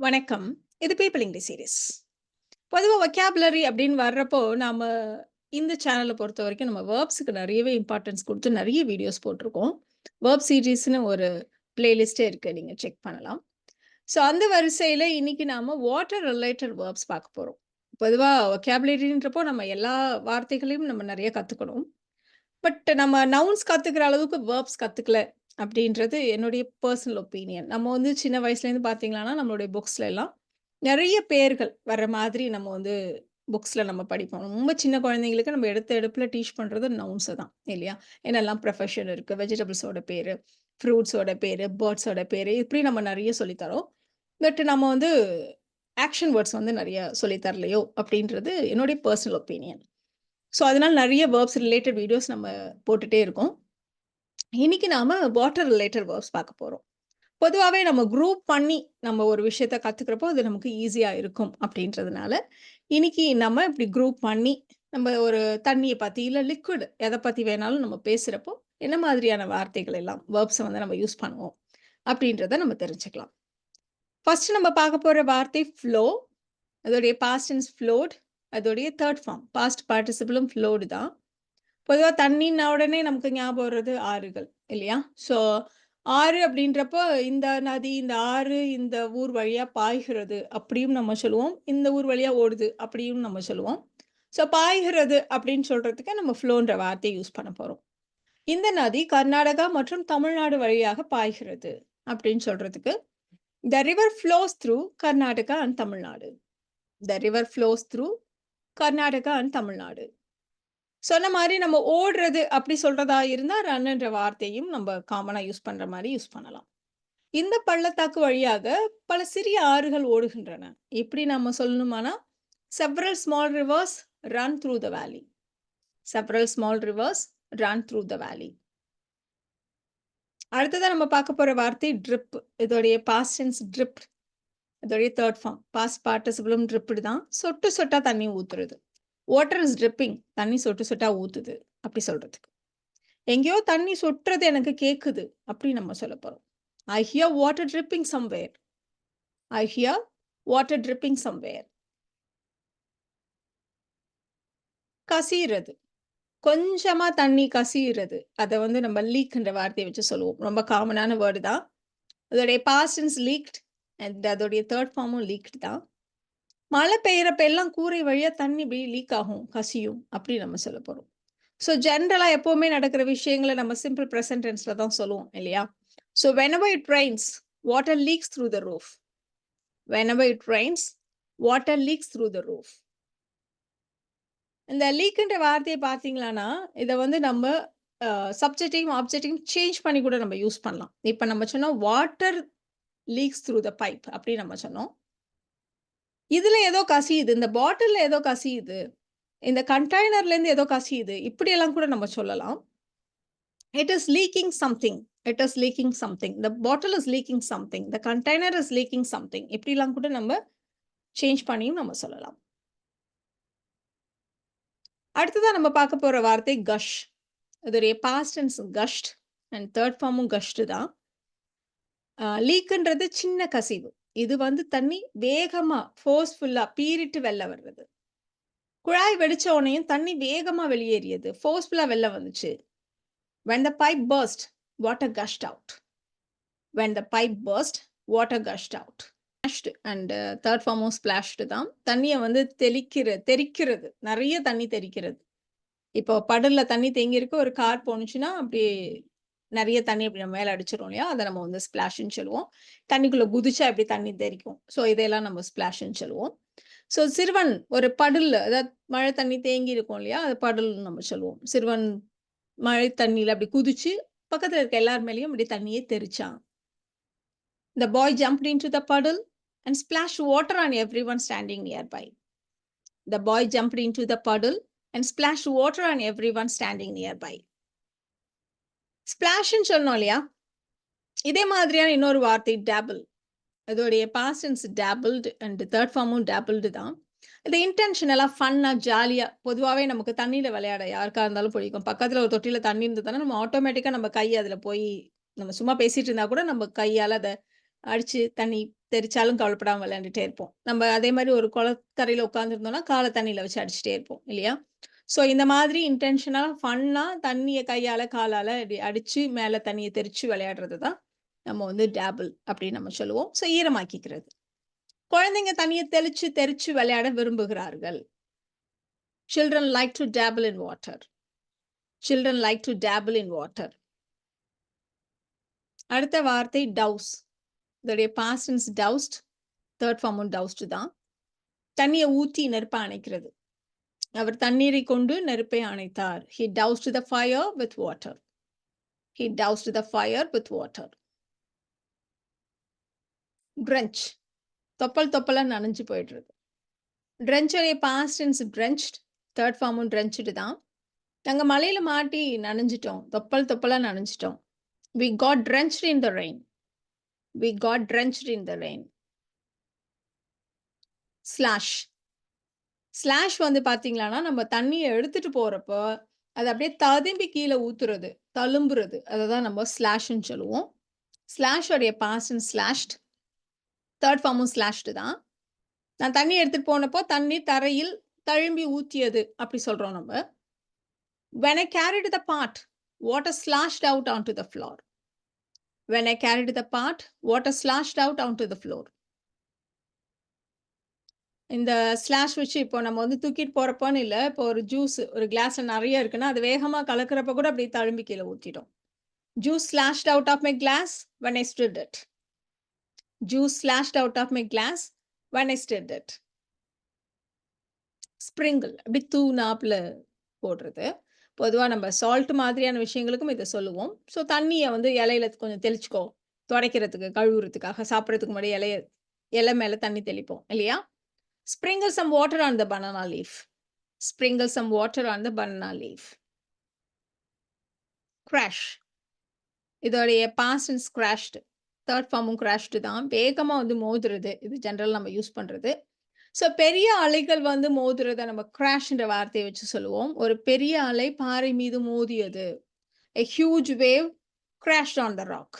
வணக்கம். இது people English series. பொதுவா வொக்காபுலரி அப்படின்னு வர்றப்போ, நாம இந்த சேனல பொறுத்தவரைக்கும் நம்ம வேர்ப்ஸ்க்கு நெறையவே இம்பார்ட்டன்ஸ் குடுத்து நெறைய வீடியோஸ் போட்டிருக்கோம். வேர்ப் சீரிஸ்ன்னு ஒரு பிளேலிஸ்ட்டே இருக்கு. நீங்க செக் பண்ணலாம். ஸோ அந்த வரிசையில இன்னைக்கு நாம வாட்டர் ரிலேட்டட் வேர்ப்ஸ் பார்க்க போறோம். பொதுவா வொக்காபுலரின்றப்போ நம்ம எல்லா வார்த்தைகளையும் நம்ம நெறைய கத்துக்கணும். பட் நம்ம நவுன்ஸ் கத்துக்கிற அளவுக்கு வேர்ப்ஸ் கத்துக்கல அப்படின்றது என்னுடைய பெர்சனல் ஒப்பீனியன். நம்ம வந்து சின்ன வயசுலேருந்து பார்த்தீங்களான்னா, நம்மளுடைய புக்ஸ்ல எல்லாம் நெறைய பெயர்கள் வர்ற மாதிரி நம்ம வந்து புக்ஸ்ல நம்ம படிப்போம். ரொம்ப சின்ன குழந்தைங்களுக்கு நம்ம எடுத்த எடுப்புல டீச் பண்றது நவுன்ஸ தான் இல்லையா? என்னெல்லாம் ப்ரொஃபஷன் இருக்கு, வெஜிடபிள்ஸோட பேரு, ஃப்ரூட்ஸோட பேரு, பேர்ட்ஸோட பேரு இப்படி நம்ம நெறைய சொல்லி தரோம். பட் நம்ம வந்து ஆக்ஷன் வேர்ட்ஸ் வந்து நெறைய சொல்லி தரலையோ அப்படின்றது என்னுடைய பெர்சனல் ஒப்பீனியன். ஸோ அதனால நெறைய வேர்ப்ஸ் ரிலேட்டட் வீடியோஸ் நம்ம போட்டுட்டே இருக்கோம். இன்னைக்கு நாம வாட்டர் ரிலேட்டட் வேர்ப்ஸ் பார்க்க போறோம். பொதுவாவே நம்ம குரூப் பண்ணி நம்ம ஒரு விஷயத்த கத்துக்கிறப்போ, அது நமக்கு ஈஸியா இருக்கும் அப்படின்றதுனால, இன்னைக்கு நம்ம இப்படி குரூப் பண்ணி, நம்ம ஒரு தண்ணிய பத்தி, இல்ல லிக்விட் எத பத்தி வேணாலும் நம்ம பேசுறப்போ, என்ன மாதிரியான வார்த்தைகள் எல்லாம் வேர்ப்ஸ வந்து நம்ம யூஸ் பண்ணுவோம் அப்படின்றத நம்ம தெரிஞ்சுக்கலாம். ஃபர்ஸ்ட் நம்ம பார்க்க போற வார்த்தை ஃப்ளோ. அதோடைய பாஸ்ட் டென்ஸ் ஃப்ளோட். அதோடைய 3 ஃபார்ம் பாஸ்ட் பார்ட்டிசிபிளும் ஃப்ளோடு தான். பொதுவா தண்ணீன்னா உடனே நமக்கு ஞாபகம் வர்றது ஆறுகள் இல்லையா? ஸோ ஆறு அப்படின்றப்போ இந்த நதி, இந்த ஆறு இந்த ஊர் வழியா பாய்கிறது அப்படியும் நம்ம சொல்லுவோம். இந்த ஊர் வழியா ஓடுது அப்படியும் நம்ம சொல்லுவோம். ஸோ பாய்கிறது அப்படின்னு சொல்றதுக்கு நம்ம ஃப்ளோன்ற வார்த்தைய யூஸ் பண்ண போறோம். இந்த நதி கர்நாடகா மற்றும் தமிழ்நாடு வழியாக பாய்கிறது அப்படின்னு சொல்றதுக்கு, the river flows through Karnataka and Tamil Nadu. The river flows through Karnataka and Tamil Nadu. சொன்ன மாரி நம்ம ஓடுறது அப்படி சொல்றதா இருந்தா, ரன்ன்ற வார்த்தையும் நம்ம காமனா யூஸ் பண்ற மாரி யூஸ் பண்ணலாம். இந்த பள்ளத்தாக்கு வழியாக பல சிறிய ஆறுகள் ஓடுகின்றன. இப்படி நம்ம சொல்லணுமானா, several small rivers run through the valley. Several small rivers run through the valley. அடுத்ததா நம்ம பார்க்க போற வார்த்தை ட்ரிப். இதோடைய பாஸ்ட் டென்ஸ் ட்ரிப்ட். இதோடைய 3 ஃபார்ம். பாஸ்ட் பார்ட்டிசிபிளும் ட்ரிப்டு தான். சொட்டு சொட்டா தண்ணி ஊத்துறது. Water is tripping. தண்ணி சொட்டு சொட்டா ஊத்துது. அப்படி சொல்றதுக்கு. எங்கேயோ தண்ணி சொட்டுறது எனக்கு கேக்குது. அப்படி நம்ம சொல்லப் போறோம். I hear water dripping somewhere. I hear water dripping somewhere. கசியிறது. கொஞ்சமா தண்ணி கசியிறது. அத வந்து நம்ம லீக்ன்ற வார்த்தைய வச்சு சொல்லுவோம். ரொம்ப காமனான வேர்டு தான். அதோடைய பாஸ்ட் டென்ஸ் லீக்ட் அண்ட் அதோடைய 3 ஃபார்மும் லீக்ட் தான். மழை பெய்யறப்ப எல்லாம் கூரை வழியா தண்ணி இப்படி லீக் ஆகும், கசியும். அப்படி நம்ம சொல்லப் போறோம். ஸோ ஜெனரலா எப்பவுமே நடக்கிற விஷயங்கள நம்ம சிம்பிள் பிரசன்ட் டென்ஸ்ல தான் சொல்லுவோம் இல்லையா? So whenever it rains, water leaks through the roof. Whenever it rains, water leaks through the roof. இந்த லீக்ன்ற வார்த்தைய பார்த்தீங்களான்னா, இத வந்து நம்ம சப்ஜெக்டையும், ஆப்ஜெக்டையும் சேஞ்ச் பண்ணி கூட நம்ம யூஸ் பண்ணலாம். இப்ப நம்ம சொன்னோம், water leaks through the pipe அப்படின்னு நம்ம சொன்னோம். இதுல ஏதோ கசியுது. இந்த பாட்டில்ல ஏதோ கசியுது. இந்த கண்டெய்னர்லேருந்து ஏதோ கசியுது. இப்படியெல்லாம் கூட நம்ம சொல்லலாம். It is leaking something. It is leaking something. The bottle is leaking something. The container is leaking something. இப்படிலாம் கூட நம்ம சேஞ்ச் பண்ணியும் நம்ம சொல்லலாம். அடுத்ததா நம்ம பார்க்க போற வார்த்தை கஷ். இதோடைய பாஸ்ட் டென்ஸ் கஷ்ட் அண்ட் 3 ஃபார்மும் கஷ்ட் தான். லீக்ன்றது சின்ன கசிவு. இது வந்து தண்ணி வேகமா, ஃபோர்ஸ்ஃபுல்லா பீறிட்டு வெளில வர்றது. குழாய் வெடிச்ச உடனேயும் தண்ணி வேகமா வெளியேறியது. ஃபோர்ஸ்ஃபுல்லா வெளில வந்துச்சு. When the pipe burst, water gushed out. When the pipe burst, water gushed out. Splashed and 3 ஃபார்மும் ஸ்பிளாஷ்டு தான். தண்ணிய வந்து தெறிக்கிறது. நெறைய தண்ணி தெறிக்கிறது. இப்போ படல்ல தண்ணி தேங்கியிருக்கு. ஒரு கார் போணுச்சுன்னா, அப்படியே நெறைய தண்ணி அப்படி நம்ம மேல அடிச்சிரும் இல்லையா? அத நம்ம வந்து ஸ்பிளாஷ்ன்னு சொல்லுவோம். தண்ணிக்குள்ள குதிச்சா எப்படி தண்ணி தெறிக்கும். ஸோ இதையெல்லாம் நம்ம ஸ்பிளாஷ்ன்னு சொல்லுவோம். ஸோ சிறுவன் ஒரு படுல்ல அதாவது மழை தண்ணி தேங்கி இருக்கும் இல்லையா? அது படுல்ன்னு நம்ம சொல்லுவோம். சிறுவன் மழை தண்ணீல அப்படி குதிச்சு, பக்கத்துல இருக்க எல்லார் மேலயும் அப்படி தண்ணிய தெறிச்சான். The boy jumped into the puddle and splashed water on everyone standing nearby. The boy jumped into the puddle and splashed water on everyone standing nearby. ஸ்பிளாஷ்ன்னு சொன்னோம் இல்லையா? இதே மாதிரியான இன்னொரு வார்த்தை டேபிள். அதோடைய பாஸ்ட் டென்ஸ் டேபிள்ட் அண்ட் 3 ஃபார்மும் டேபிள்டு தான். இது இன்டென்ஷனலா, ஃபன்னா, ஜாலியா பொதுவாவே நமக்கு தண்ணீல விளையாட யாருக்கா இருந்தாலும் பிடிக்கும். பக்கத்துல ஒரு தொட்டியில தண்ணி இருந்ததுன்னா, நம்ம ஆட்டோமேட்டிக்கா நம்ம கை அதுல போய் நம்ம சும்மா பேசிட்டு இருந்தா கூட நம்ம கையால அத அடிச்சு தண்ணி தெரிச்சாலும் கவலைப்படாம விளையாண்டுட்டே இருப்போம். நம்ம அதே மாரி ஒரு குளக்கரையில உட்கார்ந்திருந்தோம்னா, கால தண்ணீல வச்சு அடிச்சுட்டே இருப்போம் இல்லையா? ஸோ இந்த மாதிரி இன்டென்ஷனலா, ஃபன்னா தண்ணிய கையால, காலால இப்டி அடிச்சு மேல தண்ணிய தெளிச்சு விளையாடுறது தான் நம்ம வந்து டேபிள் அப்படின்னு நம்ம சொல்லுவோம். ஸோ ஈரமாக்கிக்கிறது. குழந்தைங்க தண்ணிய தெளிச்சு, தெளிச்சு விளையாட விரும்புகிறார்கள். Children like to dabble in water. Children like to dabble in water. அடுத்த வார்த்தை டவுஸ். இதோடைய பாஸ்ட் டென்ஸ் டவுஸ்ட். தேர்ட் ஃபார்மும் டவுஸ்ட் தான். தண்ணிய ஊத்தி நெருப்ப அணைக்கிறது. அவர் தண்ணீரை கொண்டு நெருப்பை அணைத்தார். He doused the fire with water. He doused the fire with water. Drench. தொப்பல் தொப்பலா நனைஞ்சு போயிடுறது. Drench உடைய பாஸ்ட் டென்ஸ் drenched. தேர்ட் ஃபார்மும் drenched தான். நாங்க மழையில மாட்டி நனைஞ்சிட்டோம். தொப்பல் தொப்பலா நனைஞ்சிட்டோம். We got drenched in the rain. We got drenched in the rain. Slash. Slash வந்து பார்த்தீங்களான்னா, நம்ம தண்ணிய எடுத்துட்டு போறப்போ, அது அப்படியே ததும்பி கீழ ஊத்துறது, தழும்புறது. அததான் நம்ம ஸ்லாஷ்ன்னு சொல்லுவோம். ஸ்லாஷ் உடைய பாஸ்ட் டென்ஸ் ஸ்லாஷ்ட். தேர்ட் ஃபார்மும் ஸ்லாஷ்டு தான். நான் தண்ணி எடுத்துட்டு போனப்போ, தண்ணீர் தரையில் தழும்பி ஊத்தியது அப்படி சொல்றோம் நம்ம. When I carried the pot, water slashed out onto the floor. When I carried the pot, water slashed out onto the floor. இந்த ஸ்லாஷ் வச்சு இப்போ நம்ம வந்து தூக்கிட்டு போறப்போன்னு இல்ல. இப்போ ஒரு ஜூஸ் ஒரு கிளாஸ்ல நெறைய இருக்குன்னா, அது வேகமா கலக்குறப்ப கூட அப்படியே தழும்பி கீழ ஊத்திடும். Juice slashed out of my glass when I stirred it. Juice slashed out of my glass when I stirred it. Sprinkle அப்படி தூணாப்புல போடுறது. பொதுவா நம்ம சால்ட் மாதிரியான விஷயங்களுக்கும் இத சொல்லுவோம். ஸோ தண்ணிய வந்து இலையில கொஞ்சம் தெளிச்சுக்கோ. துடைக்கிறதுக்கு, கழுவுறதுக்காக, சாப்பிடுறதுக்கு முன்னாடி இலை மேல தண்ணி தெளிப்போம் இல்லையா? Sprinkle some water on the banana leaf. Sprinkle some water on the banana leaf. Crash. இதோடைய பாஸ்ட் டென்ஸ் crashed. தேர்ட் ஃபார்மும் crashed தான். வேகமா வந்து மோதுறது. இது ஜெனரல் நம்ம யூஸ் பண்றது. ஸோ பெரிய அலைகள் வந்து மோதுறத நம்ம கிராஷ்ன்ற வார்த்தைய வச்சு சொல்லுவோம். ஒரு பெரிய அலை பாறை மீது மோதியது. A huge wave crashed on the rock.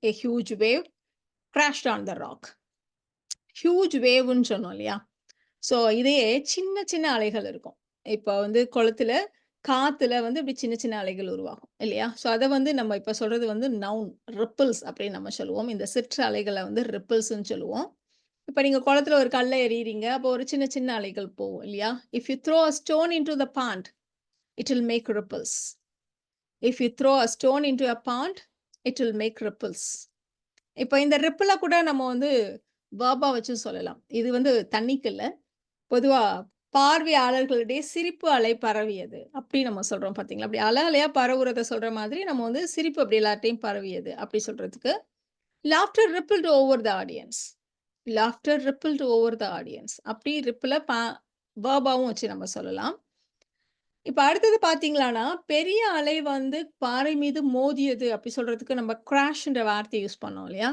A huge wave crashed on the rock. Huge வேவ்ன்னு சொன்னோம் இல்லையா? ஸோ இதையே சின்ன சின்ன அலைகள் இருக்கும். இப்போ வந்து குளத்துல, காத்துல வந்து இப்படி சின்ன சின்ன அலைகள் உருவாகும் இல்லையா? ஸோ அத வந்து நம்ம இப்ப சொல்றது வந்து நவுன், ரிப்பிள்ஸ் அப்படின்னு நம்ம சொல்லுவோம். இந்த சிற்று அலைகள வந்து ரிப்பிள்ஸ்ன்னு சொல்லுவோம். இப்ப நீங்க குளத்துல ஒரு கல்ல எறியறீங்க. அப்போ ஒரு சின்ன சின்ன அலைகள் போகும் இல்லையா? If you throw a stone into the pond, it will make ripples. If you throw a stone into a pond, it will make ripples. இப்ப இந்த ரிப்பிள கூட நம்ம வந்து வெர்பா வச்சு சொல்லலாம். இது வந்து தண்ணிக்கு இல்ல. பொதுவா பார்வையாளர்களுடைய சிரிப்பு அலை பரவியது. அப்படி நம்ம சொல்றோம் பார்த்தீங்களா? அப்படி அலை அலையா பரவுறத சொல்ற மாதிரி நம்ம வந்து சிரிப்பு அப்படி எல்லார்ட்டயும் பரவியது அப்படி சொல்றதுக்கு laughter rippled over the audience. Laughter rippled over the audience. அப்படி ரிப்பிள வெர்பாவும் வச்சு நம்ம சொல்லலாம். இப்ப அடுத்தது பார்த்தீங்களான்னா, பெரிய அலை வந்து பாறை மீது மோதியது அப்படி சொல்றதுக்கு நம்ம கிராஷ்ன்ற வார்த்தைய யூஸ் பண்ணோம் இல்லையா?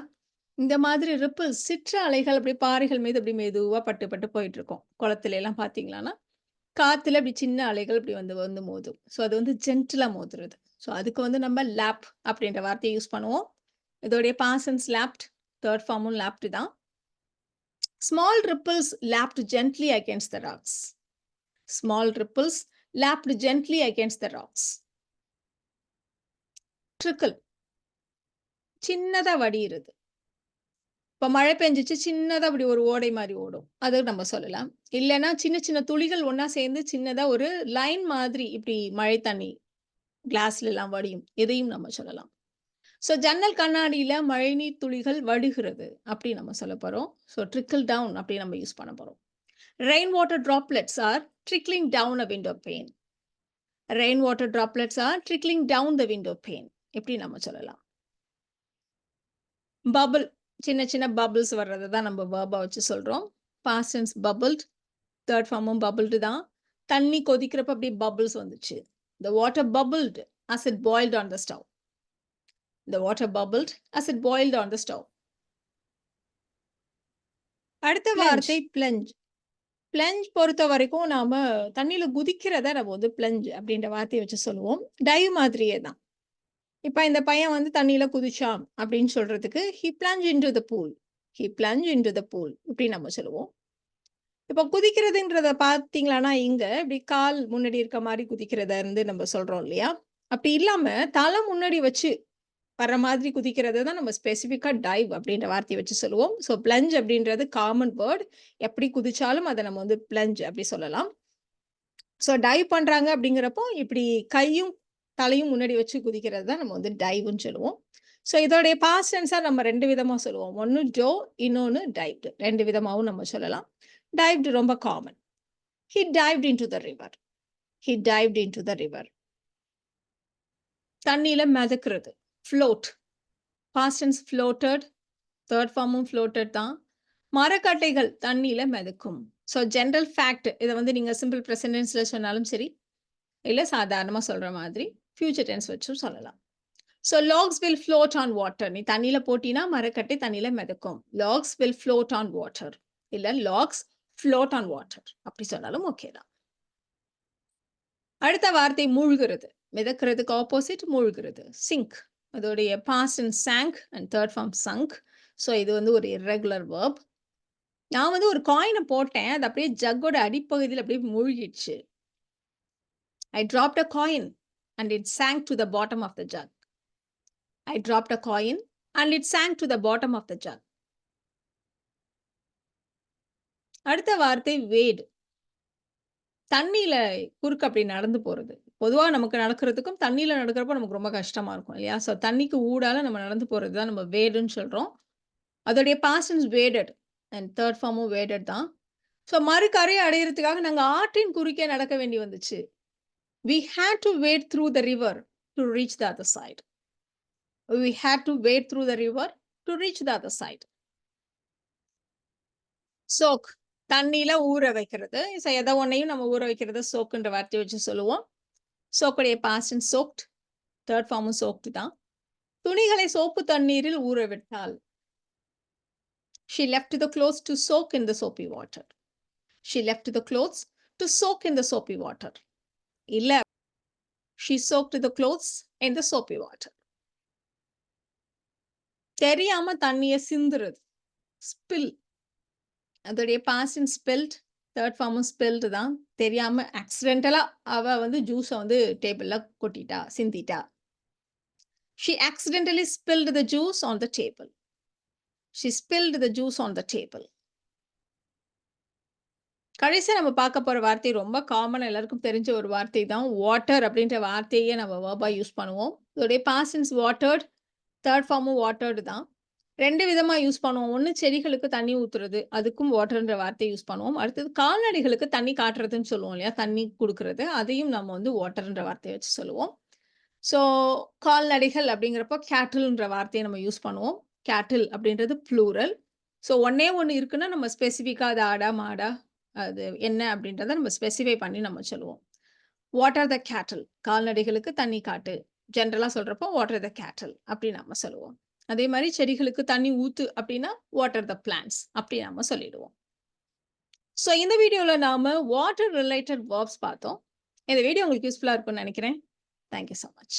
இந்த மாதிரி ரிப்பிள்ஸ் சிற்று அலைகள் அப்படி பாறைகள் மீது அப்படி மெதுவா பட்டு பட்டு போயிட்டு இருக்கும். குளத்துல எல்லாம் பார்த்தீங்களான்னா, காத்துல அப்படி சின்ன அலைகள் இப்படி வந்து வந்து மோதும். ஸோ அது வந்து ஜென்டிலா மோதுறது. ஸோ அதுக்கு வந்து நம்ம லேப் அப்படின்ற வார்த்தைய யூஸ் பண்ணுவோம். இதோடைய பாஸ்ட் டென்ஸ் லேப்ட். தேர்ட் ஃபார்மும் லேப்ட் தான். Small ripples lapped gently against the rocks. Small ripples lapped gently against the rocks. Trickle. சின்னதா வடியிறது. இப்ப மழை பெஞ்சுச்சு சின்னதா அப்படி ஒரு ஓடை மாரி ஓடும். அது நம்ம சொல்லலாம். இல்லன்னா சின்ன சின்ன துளிகள் ஒண்ணா சேர்ந்து சின்னதா ஒரு லைன் மாதிரி இப்படி மழை தண்ணி கிளாஸ்ல எல்லாம் வடியும். இதையும் நம்ம சொல்லலாம். ஸோ ஜன்னல் கண்ணாடியில மழைநீர் துளிகள் வடிகிறது. அப்படி நம்ம சொல்லப் போறோம். ஸோ ட்ரிக்கிள் டவுன் அப்படி நம்ம யூஸ் பண்ண போறோம். Rainwater droplets are trickling down a window pane. Rainwater droplets are trickling down the window pane. எப்படி நம்ம சொல்லலாம். Bubble. சின்ன சின்ன பபிள்ஸ் வர்றத தான் நம்ம வெர்பா வச்சு சொல்றோம். Past tense bubbled. தேர்ட் ஃபார்மும் bubbled தான். தண்ணி கொதிக்கிறப்ப அப்படியே பபிள்ஸ் வந்துச்சு. The water bubbled as it boiled on the stove. The water bubbled as it boiled on the stove. அடுத்த வார்த்தை plunge. பிளஞ்ச் பொறுத்த வரைக்கும் நாம தண்ணியில குதிக்கிறத நம்ம வந்து பிளஞ்ச் அப்படின்ற வார்த்தையை வச்சு சொல்லுவோம். டைவ் மாதிரியே தான். இப்ப இந்த பையன் வந்து தண்ணியில குதிச்சான் அப்படின்னு சொல்றதுக்கு he plunged into the pool. He plunged into the pool. இப்படி நம்ம சொல்லுவோம். இப்போ குதிக்கிறதுன்றத பார்த்தீங்களான்னா, இங்க இப்படி கால் முன்னாடி இருக்க மாரி குதிக்கிறத இருந்து நம்ம சொல்றோம் இல்லையா? அப்படி இல்லாம தலை முன்னாடி வச்சு வர்ற மாதிரி குதிக்கிறத தான் நம்ம ஸ்பெசிஃபிக்கா டைவ் அப்படின்ற வார்த்தைய வச்சு சொல்லுவோம். ஸோ பிளஞ்ச் அப்படின்றது காமன் வேர்ட். எப்படி குதிச்சாலும் அத நம்ம வந்து பிளஞ்ச் அப்படி சொல்லலாம். ஸோ டைவ் பண்றாங்க அப்படிங்கிறப்போ, இப்படி கையும், தலையும் முன்னாடி வச்சு குதிக்கிறது தான் நம்ம வந்து டைவ்ன்னு சொல்லுவோம். ஸோ இதோடைய பாஸ்ட் டென்ஸா நம்ம 2 விதமா சொல்லுவோம். ஒண்ணு டோ, இன்னொன்னு டைவ்டு. 2 விதமாவும் நம்ம சொல்லலாம். டைவ்டு ரொம்ப common. He dived into the river. He dived into the river. தண்ணீல மிதக்கிறது. float. past tense floated. third ஃபார்மும் floated தான். மரக்கட்டைகள் தண்ணீல மிதக்கும். ஸோ ஜெனரல் ஃபேக்ட் இத வந்து நீங்க சிம்பிள் பிரசன்ட் டென்ஸ்ல சொன்னாலும் சரி, இல்ல சாதாரணமா சொல்ற மாதிரி ஃபியூச்சர் டென்ஸ் வச்சும் சொல்லலாம். So logs will float on water. நீ தண்ணீல போட்டீன்னா மரக்கட்டை தண்ணீல மிதக்கும். Logs will float on water. இல்ல லாக்ஸ் ஃப்ளோட் ஆன் வாட்டர். அப்படி சொன்னாலும் ஓகே தான். அடுத்த வார்த்தை மூழ்கிறது. மிதக்கிறதுக்கு ஆப்போசிட் மூழ்கிறது. சிங்க். அதோடைய past and sank and third form sunk. So இது வந்து ஒரு இர்ரெகுலர் வேர்ப். நான் வந்து ஒரு காயின போட்டேன். அது அப்படியே ஜக்கோட அடிப்பகுதியில அப்படியே மூழ்கிடுச்சு. I dropped a coin and it sank to the bottom of the jug. I dropped a coin and it sank to the bottom of the jug. அடுத்த வார்த்தை வேட். தண்ணீல குறுக்க அப்படி நடந்து போறது. பொதுவா நமக்கு நடக்கிறதுக்கும், தண்ணீல நடக்கிறப்போ நமக்கு ரொம்ப கஷ்டமா இருக்கும் இல்லையா? ஸோ தண்ணிக்கு ஊடால நம்ம நடந்து போறது தான் நம்ம வேடுன்னு சொல்றோம். அதோடைய பாஸ்ட் டென்ஸ் வேடட் அண்ட் தேர்ட் ஃபார்மும் வேடட் தான். ஸோ மறுகரையை அடையறதுக்காக நாங்க ஆற்றின் குறுக்கே நடக்க வேண்டி வந்துச்சு. We had to wade through the river to reach the other side. We had to wade through the river to reach the other side. Soak. தண்ணீல ஊற வைக்கிறது. ஸோ எத ஒண்ணையும் நம்ம ஊற வைக்கிறத சோக்குன்ற வார்த்தைய வச்சு சொல்லுவோம். சோக்குடைய பாஸ்ட் டென்ஸ் சோக்ட். தேர்ட் ஃபார்மும் சோக்ட் தான். துணிகளை சோப்பு தண்ணீரில் ஊற விட்டாள். She left the clothes to soak in the soapy water. She left the clothes to soak in the soapy water. இல்ல, she soaked the clothes in the soapy water. தெரியாம தண்ணிய சிந்துறது. ஸ்பில். அதோடைய பாஸ்ட் டென்ஸ் ஸ்பில்ட். தேர்ட் ஃபார்மும் spilt தான். தெரியாம ஆக்சிடென்டலா அவ வந்து ஜூஸ வந்து டேபிள்ல கொட்டிட்டா, சிந்திட்டா. She accidentally spilled the juice on the table. She spilled the juice on the table. கடைசியா நம்ம பார்க்க போற வார்த்தை ரொம்ப காமனா எல்லாருக்கும் தெரிஞ்ச ஒரு வார்த்தை தான். வாட்டர் அப்படின்ற வார்த்தையே நம்ம வெர்பா யூஸ் பண்ணுவோம். இதோடைய பாஸ்ட் டென்ஸ் வாட்டர்ட். தேர்ட் ஃபார்மும் வாட்டர்டு தான். 2 விதமா யூஸ் பண்ணுவோம். ஒண்ணு செடிகளுக்கு தண்ணி ஊத்துறது. அதுக்கும் வாட்டர்ன்ற வார்த்தைய யூஸ் பண்ணுவோம். அடுத்தது கால்நடைகளுக்கு தண்ணி காட்டுறதுன்னு சொல்லுவோம் இல்லையா? தண்ணி குடுக்குறது. அதையும் நம்ம வந்து வாட்டர்ன்ற வார்த்தைய வச்சு சொல்லுவோம். ஸோ கால்நடைகள் அப்படிங்கிறப்போ கேட்டில்ன்ற வார்த்தைய நம்ம யூஸ் பண்ணுவோம். கேட்டில் அப்படின்றது ப்ளூரல். ஸோ ஒண்ணே ஒண்ணு இருக்குன்னா நம்ம ஸ்பெசிஃபிக்கா அது ஆடா, மாடா, அது என்ன அப்படின்றத நம்ம ஸ்பெசிஃபை பண்ணி நம்ம சொல்லுவோம். வாட்டர் த கேட்டில். கால்நடைகளுக்கு தண்ணி காட்டு. ஜெனரலா சொல்றப்போ வாட்டர் த கேட்டில் அப்படி நம்ம சொல்லுவோம். அதே மாரி செடிகளுக்கு தண்ணி ஊத்து அப்படின்னா வாட்டர் த பிளான்ட்ஸ் அப்படி நம்ம சொல்லிடுவோம். ஸோ இந்த வீடியோல நாம வாட்டர் ரிலேட்டட் வெர்ப்ஸ் பார்த்தோம். இந்த வீடியோ உங்களுக்கு யூஸ்ஃபுல்லா இருக்கும்னு நினைக்கிறேன். Thank you so much.